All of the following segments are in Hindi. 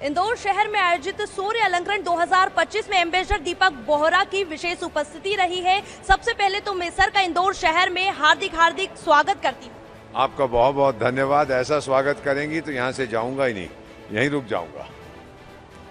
इंदौर शहर में आयोजित सूर्य अलंकरण 2025 में एम्बेसडर दीपक बोहरा की विशेष उपस्थिति रही है। सबसे पहले तो मैं सर का इंदौर शहर में हार्दिक स्वागत करती हूँ। आपका बहुत बहुत धन्यवाद। ऐसा स्वागत करेंगी तो यहाँ से जाऊंगा ही नहीं, यहीं रुक जाऊंगा।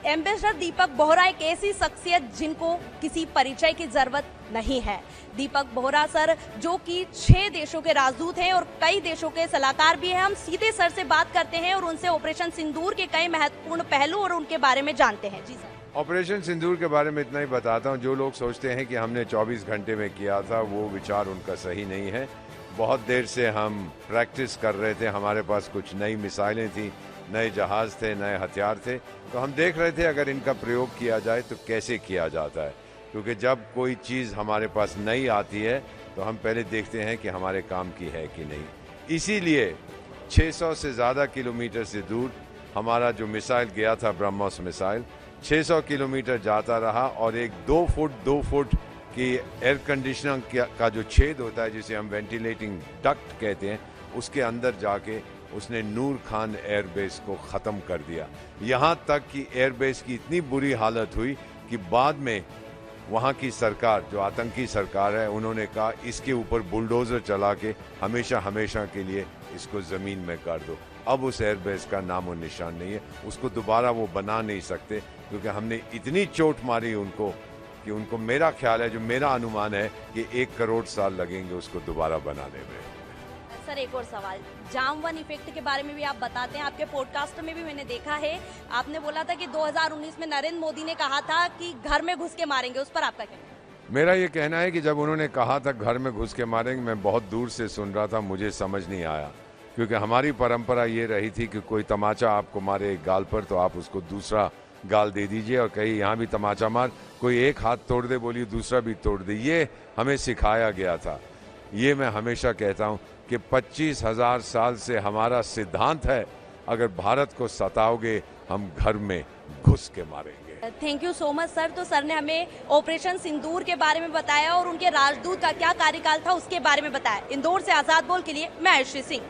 एम्बेसडर दीपक बोहरा एक ऐसी शख्सियत जिनको किसी परिचय की जरूरत नहीं है। दीपक बोहरा सर जो कि 6 देशों के राजदूत हैं और कई देशों के सलाहकार भी हैं। हम सीधे सर से बात करते हैं और उनसे ऑपरेशन सिंदूर के कई महत्वपूर्ण पहलू और उनके बारे में जानते हैं। जी सर। ऑपरेशन सिंदूर के बारे में इतना ही बताता हूँ। जो लोग सोचते हैं कि हमने 24 घंटे में किया था, वो विचार उनका सही नहीं है। बहुत देर से हम प्रैक्टिस कर रहे थे। हमारे पास कुछ नई मिसाइलें थी, नए जहाज थे, नए हथियार थे, तो हम देख रहे थे अगर इनका प्रयोग किया जाए तो कैसे किया जाता है। क्योंकि जब कोई चीज़ हमारे पास नई आती है तो हम पहले देखते हैं कि हमारे काम की है कि नहीं। इसीलिए 600 से ज़्यादा किलोमीटर से दूर हमारा जो मिसाइल गया था, ब्रह्मोस मिसाइल 600 किलोमीटर जाता रहा और एक 2 फुट की एयर कंडीशनर का जो छेद होता है, जिसे हम वेंटिलेटिंग डक्ट कहते हैं, उसके अंदर जाके उसने नूर खान एयरबेस को ख़त्म कर दिया। यहाँ तक कि एयरबेस की इतनी बुरी हालत हुई कि बाद में वहाँ की सरकार, जो आतंकी सरकार है, उन्होंने कहा इसके ऊपर बुलडोज़र चला के हमेशा के लिए इसको ज़मीन में कर दो। अब उस एयरबेस का नामो निशान नहीं है। उसको दोबारा वो बना नहीं सकते क्योंकि हमने इतनी चोट मारी उनको कि उनको, मेरा ख्याल है, जो मेरा अनुमान है कि 1 करोड़ साल लगेंगे उसको दोबारा बनाने में। सर एक और सवाल, जामवन इफेक्ट के बारे में भी आप बताते हैं। आपके पॉडकास्ट में भी मैंने देखा है, आपने बोला था कि 2019 में नरेंद्र मोदी ने कहा था कि घर में घुस के मारेंगे। उस पर आपका कहना है? मेरा ये कहना है कि जब उन्होंने कहा था घर में घुस के मारेंगे, मैं बहुत दूर से सुन रहा था, मुझे समझ नहीं आया। क्योंकि हमारी परंपरा ये रही थी कि कोई तमाचा आपको मारे एक गाल पर तो आप उसको दूसरा गाल दे दीजिए, और कहीं यहाँ भी तमाचा मार, कोई एक हाथ तोड़ दे, बोलिए दूसरा भी तोड़ दे। ये हमें सिखाया गया था। ये मैं हमेशा कहता हूँ कि 25,000 साल से हमारा सिद्धांत है, अगर भारत को सताओगे हम घर में घुस के मारेंगे। Thank you so much sir. तो सर ने हमें ऑपरेशन सिंदूर के बारे में बताया और उनके राजदूत का क्या कार्यकाल था उसके बारे में बताया। इंदौर से आजाद बोल के लिए मैं आयुषी सिंह।